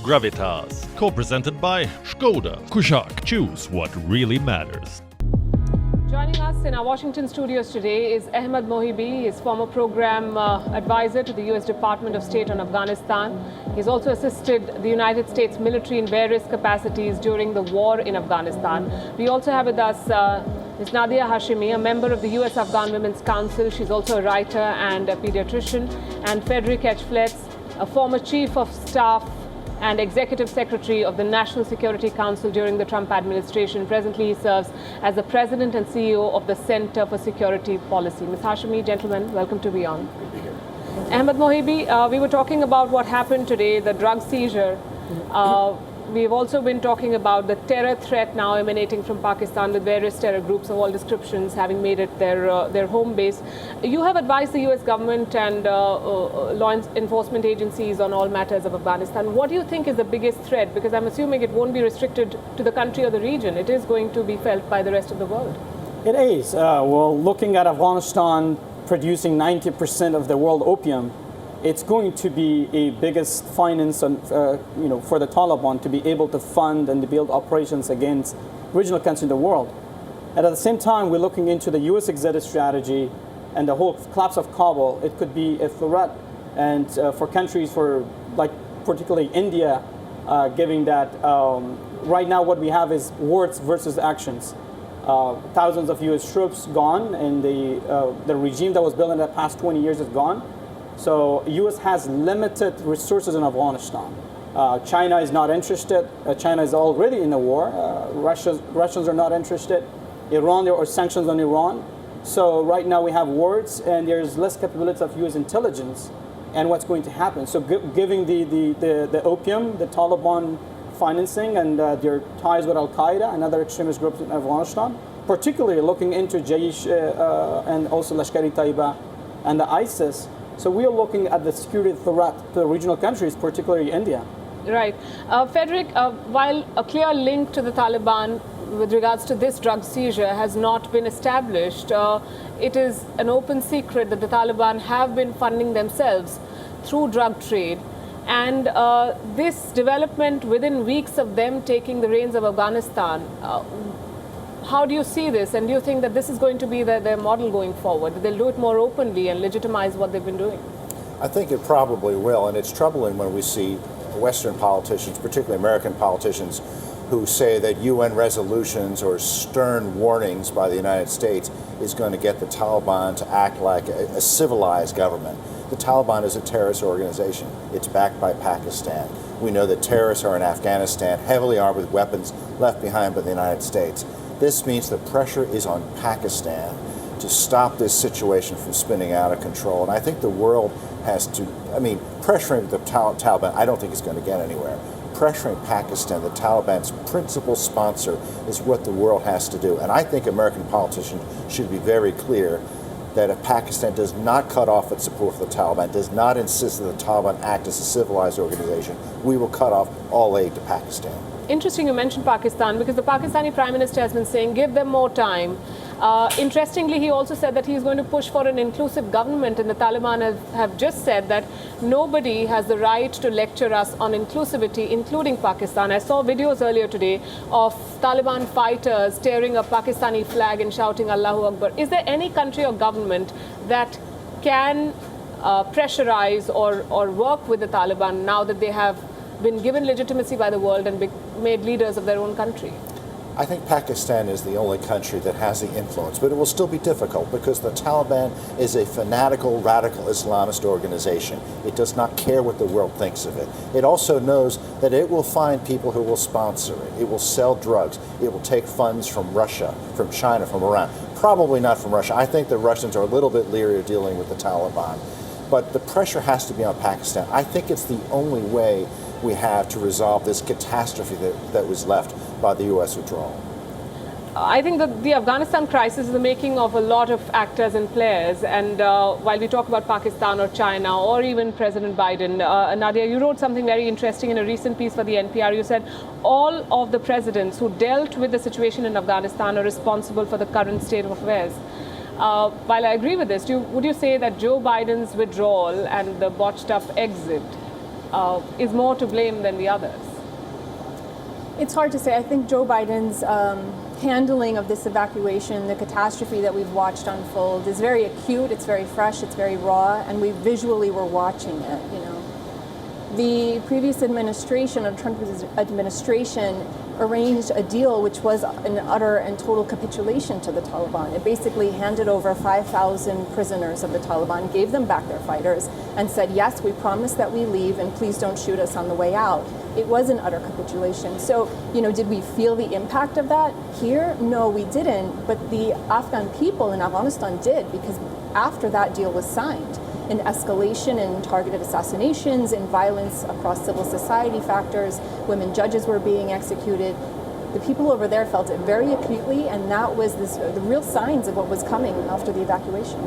Gravitas, co-presented by Skoda. Kushaq, choose what really matters. Joining us in our Washington studios today is Ahmed Mohibi. He is former program advisor to the U.S. Department of State on Afghanistan. He's also assisted the United States military in various capacities during the war in Afghanistan. We also have with us Ms. Nadia Hashimi, a member of the U.S. Afghan Women's Council. She's also a writer and a pediatrician. And Frederick Etchfletz, a former chief of staff and executive secretary of the National Security Council during the Trump administration. Presently, he serves as the president and CEO of the Center for Security Policy. Ms. Hashimi, gentlemen, welcome to WION. Good to be here. Ahmed Mohibi, we were talking about what happened today, the drug seizure. We've also been talking about the terror threat now emanating from Pakistan, with various terror groups of all descriptions having made it their home base. You have advised the US government and law enforcement agencies on all matters of Afghanistan. What do you think is the biggest threat? Because I'm assuming it won't be restricted to the country or the region. It is going to be felt by the rest of the world. It is. Well, looking at Afghanistan producing 90% of the world opium, it's going to be a biggest finance for the Taliban to be able to fund and to build operations against regional countries in the world. And at the same time, we're looking into the U.S. exit strategy and the whole collapse of Kabul. It could be a threat, and for countries like particularly India, giving that right now what we have is words versus actions. Thousands of U.S. troops gone, and the regime that was built in the past 20 years is gone. So U.S. has limited resources in Afghanistan. China is not interested. China is already in the war. Russians are not interested. Iran, there are sanctions on Iran. So right now we have words, and there's less capability of U.S. intelligence and what's going to happen. So giving the opium, the Taliban financing, and their ties with Al-Qaeda and other extremist groups in Afghanistan, particularly looking into Jaish and also Lashkar-e-Taiba and the ISIS. So we are looking at the security threat to the regional countries, particularly India. Right. Frederick, while a clear link to the Taliban with regards to this drug seizure has not been established, it is an open secret that the Taliban have been funding themselves through drug trade. And this development within weeks of them taking the reins of Afghanistan, how do you see this, and do you think that this is going to be their model going forward, that they'll do it more openly and legitimize what they've been doing? I think it probably will, and it's troubling when we see Western politicians, particularly American politicians, who say that UN resolutions or stern warnings by the United States is going to get the Taliban to act like a civilized government. The Taliban is a terrorist organization. It's backed by Pakistan. We know that terrorists are in Afghanistan, heavily armed with weapons left behind by the United States. This means the pressure is on Pakistan to stop this situation from spinning out of control. And I think the world has to, pressuring the Taliban, I don't think is going to get anywhere. Pressuring Pakistan, the Taliban's principal sponsor, is what the world has to do. And I think American politicians should be very clear that if Pakistan does not cut off its support for the Taliban, does not insist that the Taliban act as a civilized organization, we will cut off all aid to Pakistan. Interesting you mentioned Pakistan, because the Pakistani Prime Minister has been saying, give them more time. Interestingly, he also said that he's going to push for an inclusive government, and the Taliban have just said that nobody has the right to lecture us on inclusivity, including Pakistan. I saw videos earlier today of Taliban fighters tearing a Pakistani flag and shouting Allahu Akbar. Is there any country or government that can pressurize or work with the Taliban now that they have been given legitimacy by the world and made leaders of their own country? I think Pakistan is the only country that has the influence, but it will still be difficult because the Taliban is a fanatical, radical Islamist organization. It does not care what the world thinks of it. It also knows that it will find people who will sponsor it. It will sell drugs. It will take funds from Russia, from China, from Iran. Probably not from Russia. I think the Russians are a little bit leery of dealing with the Taliban. But the pressure has to be on Pakistan. I think it's the only way we have to resolve this catastrophe that was left by the U.S. withdrawal. I think that the Afghanistan crisis is the making of a lot of actors and players. And while we talk about Pakistan or China or even President Biden, Nadia, you wrote something very interesting in a recent piece for the NPR. You said all of the presidents who dealt with the situation in Afghanistan are responsible for the current state of affairs. While I agree with this, would you say that Joe Biden's withdrawal and the botched-up exit is more to blame than the others? It's hard to say. I think Joe Biden's handling of this evacuation, the catastrophe that we've watched unfold, is very acute, it's very fresh, it's very raw, and we visually were watching it, you know. The previous administration, or Trump's administration, arranged a deal which was an utter and total capitulation to the Taliban. It basically handed over 5,000 prisoners of the Taliban, gave them back their fighters, and said, yes, we promise that we leave, and please don't shoot us on the way out. It was an utter capitulation. So, you know, did we feel the impact of that here? No, we didn't, but the Afghan people in Afghanistan did, because after that deal was signed, in escalation in targeted assassinations, in violence across civil society factors, women judges were being executed. The people over there felt it very acutely, and that was the real signs of what was coming after the evacuation.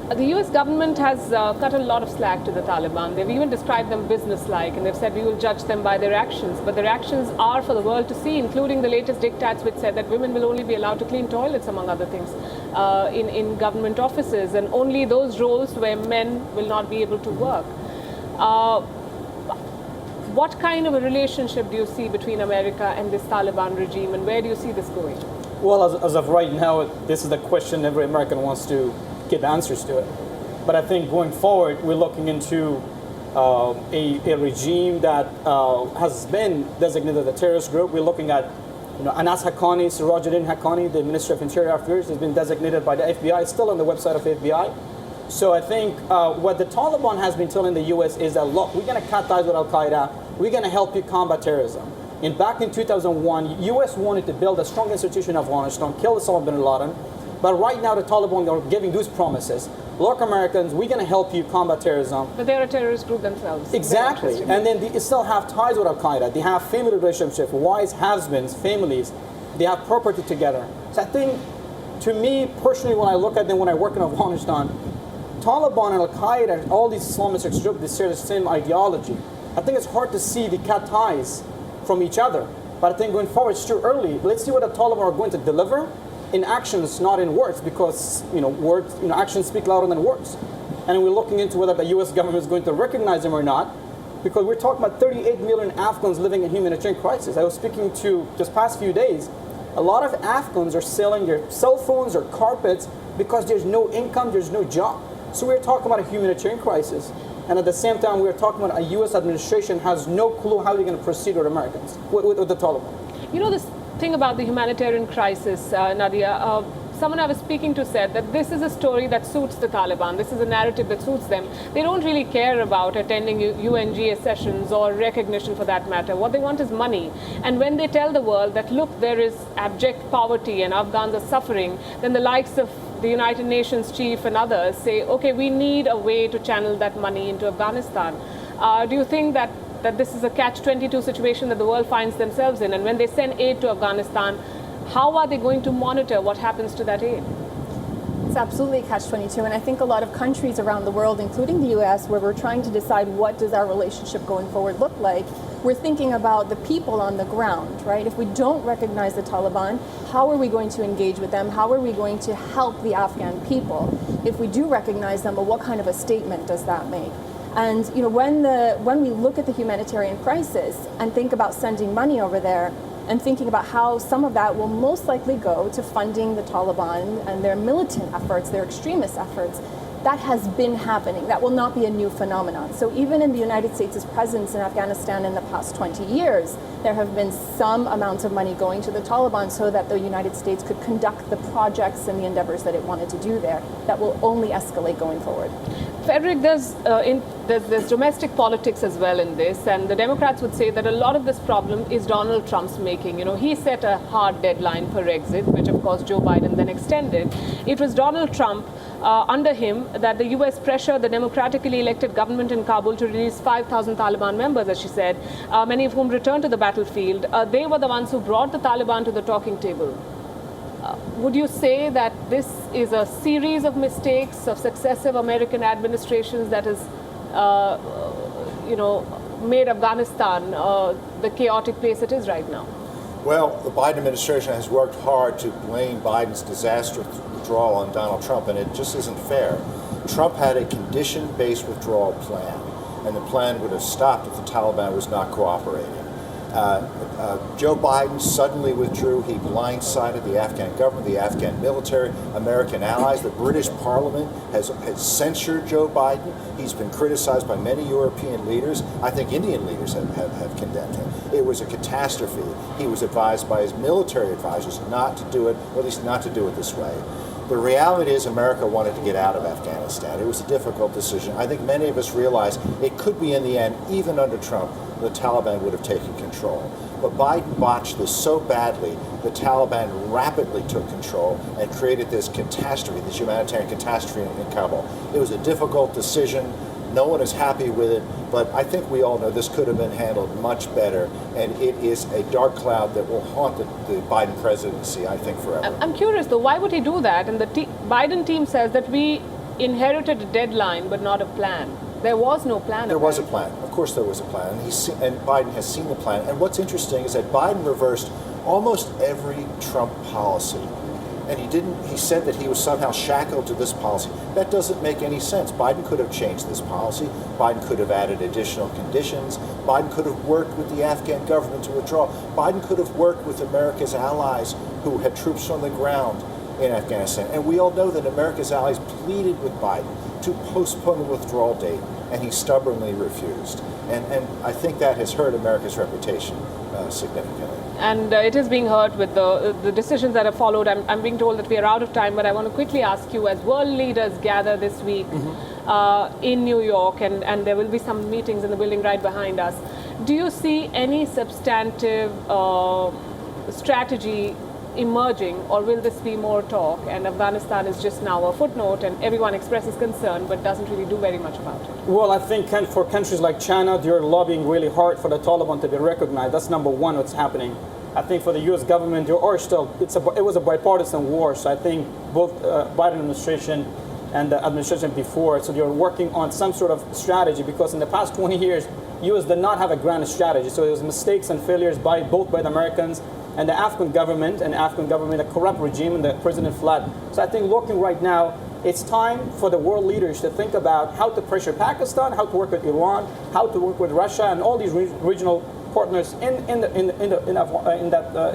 The US government has cut a lot of slack to the Taliban. They've even described them businesslike, and they've said we will judge them by their actions. But their actions are for the world to see, including the latest diktats which said that women will only be allowed to clean toilets, among other things, in government offices, and only those roles where men will not be able to work. What kind of a relationship do you see between America and this Taliban regime, and where do you see this going? Well, as of right now, this is the question every American wants to get answers to it. But I think going forward, we're looking into a regime that has been designated a terrorist group. We're looking at, you know, Anas Haqqani, Sirajuddin Haqqani, the Minister of Interior Affairs, has been designated by the FBI, still on the website of the FBI. So I think what the Taliban has been telling the U.S. is that, look, we're going to cut ties with Al-Qaeda. We're going to help you combat terrorism. And back in 2001, U.S. wanted to build a strong institution in Afghanistan, kill Osama bin Laden. But right now, the Taliban are giving those promises. Look, Americans, we're going to help you combat terrorism. But they're a terrorist group themselves. Exactly. And then they still have ties with Al-Qaeda. They have family relationships, wives, husbands, families. They have property together. So I think, to me, personally, when I look at them, when I work in Afghanistan, Taliban and Al-Qaeda, all these Islamist groups, they share the same ideology. I think it's hard to see the cut ties from each other. But I think going forward, it's too early. Let's see what the Taliban are going to deliver in actions, not in words, because words, actions speak louder than words. And we're looking into whether the U.S. government is going to recognize them or not, because we're talking about 38 million Afghans living in humanitarian crisis. I was speaking to just past few days. A lot of Afghans are selling their cell phones or carpets because there's no income, there's no job. So we're talking about a humanitarian crisis. And at the same time, we're talking about a U.S. administration has no clue how they're going to proceed with Americans, with the Taliban. You know, this thing about the humanitarian crisis, Nadia, someone I was speaking to said that this is a story that suits the Taliban. This is a narrative that suits them. They don't really care about attending UNGA sessions or recognition for that matter. What they want is money. And when they tell the world that, look, there is abject poverty and Afghans are suffering, then the likes of the United Nations chief and others say, okay, we need a way to channel that money into Afghanistan. Do you think that this is a catch-22 situation that the world finds themselves in? And when they send aid to Afghanistan, how are they going to monitor what happens to that aid? It's absolutely a catch-22, and I think a lot of countries around the world, including the U.S., where we're trying to decide what does our relationship going forward look like, we're thinking about the people on the ground, right? If we don't recognize the Taliban, how are we going to engage with them? How are we going to help the Afghan people? If we do recognize them, but what kind of a statement does that make? And when we look at the humanitarian crisis and think about sending money over there, and thinking about how some of that will most likely go to funding the Taliban and their militant efforts, their extremist efforts, that has been happening. That will not be a new phenomenon. So even in the United States' presence in Afghanistan in the past 20 years, there have been some amounts of money going to the Taliban so that the United States could conduct the projects and the endeavors that it wanted to do there. That will only escalate going forward. Frederick, there's domestic politics as well in this, and the Democrats would say that a lot of this problem is Donald Trump's making. He set a hard deadline for exit, which of course Joe Biden then extended. It was Donald Trump, under him, that the US pressured the democratically elected government in Kabul to release 5,000 Taliban members, as she said, many of whom returned to the battlefield. They were the ones who brought the Taliban to the talking table. Would you say that this is a series of mistakes of successive American administrations that has, made Afghanistan the chaotic place it is right now? Well, the Biden administration has worked hard to blame Biden's disastrous withdrawal on Donald Trump, and it just isn't fair. Trump had a condition-based withdrawal plan. and the plan would have stopped if the Taliban was not cooperating. Joe Biden suddenly withdrew. He blindsided the Afghan government, the Afghan military, American allies. The British Parliament has censured Joe Biden. He's been criticized by many European leaders. I think Indian leaders have condemned him. It was a catastrophe. He was advised by his military advisors not to do it, or at least not to do it this way. The reality is America wanted to get out of Afghanistan. It was a difficult decision. I think many of us realize it could be in the end, even under Trump, the Taliban would have taken control. But Biden botched this so badly, the Taliban rapidly took control and created this catastrophe, this humanitarian catastrophe in Kabul. It was a difficult decision. No one is happy with it, but I think we all know this could have been handled much better, and it is a dark cloud that will haunt the Biden presidency, I think, forever. I'm curious, though, why would he do that? And the Biden team says that we inherited a deadline, but not a plan. There was no plan. There was a plan. Of course there was a plan, and Biden has seen the plan. And what's interesting is that Biden reversed almost every Trump policy. And he said that he was somehow shackled to this policy. That doesn't make any sense. Biden could have changed this policy. Biden could have added additional conditions. Biden could have worked with the Afghan government to withdraw. Biden could have worked with America's allies who had troops on the ground in Afghanistan. And we all know that America's allies pleaded with Biden to postpone the withdrawal date, and he stubbornly refused. And I think that has hurt America's reputation significantly. And it is being hurt with the decisions that have followed. I'm being told that we are out of time, but I want to quickly ask you, as world leaders gather this week in New York, and there will be some meetings in the building right behind us, do you see any substantive strategy emerging, or will this be more talk and Afghanistan is just now a footnote and everyone expresses concern but doesn't really do very much about it? Well, I think for countries like China, they're lobbying really hard for the Taliban to be recognized. That's number one, what's happening. I think for the U.S. government, there are still, it was a bipartisan war, so I think both Biden administration and the administration before, so they're working on some sort of strategy, because in the past 20 years, U.S. did not have a grand strategy. So there was mistakes and failures both by the Americans and the Afghan government, a corrupt regime, and the president fled. So I think looking right now, it's time for the world leaders to think about how to pressure Pakistan, how to work with Iran, how to work with Russia, and all these regional partners in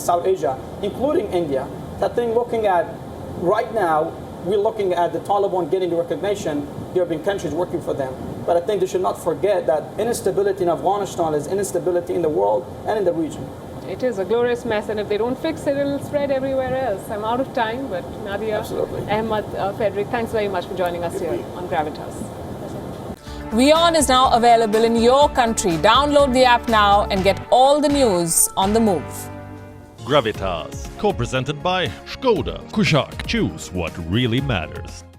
South Asia, including India. I think looking at right now, we're looking at the Taliban getting recognition. There have been countries working for them. But I think they should not forget that instability in Afghanistan is instability in the world and in the region. It is a glorious mess, and if they don't fix it, it'll spread everywhere else. I'm out of time, but Nadia, absolutely. Ahmad, Frederick, thanks very much for joining us here on Gravitas. WION is now available in your country. Download the app now and get all the news on the move. Gravitas, co-presented by Skoda. Kushaq, choose what really matters.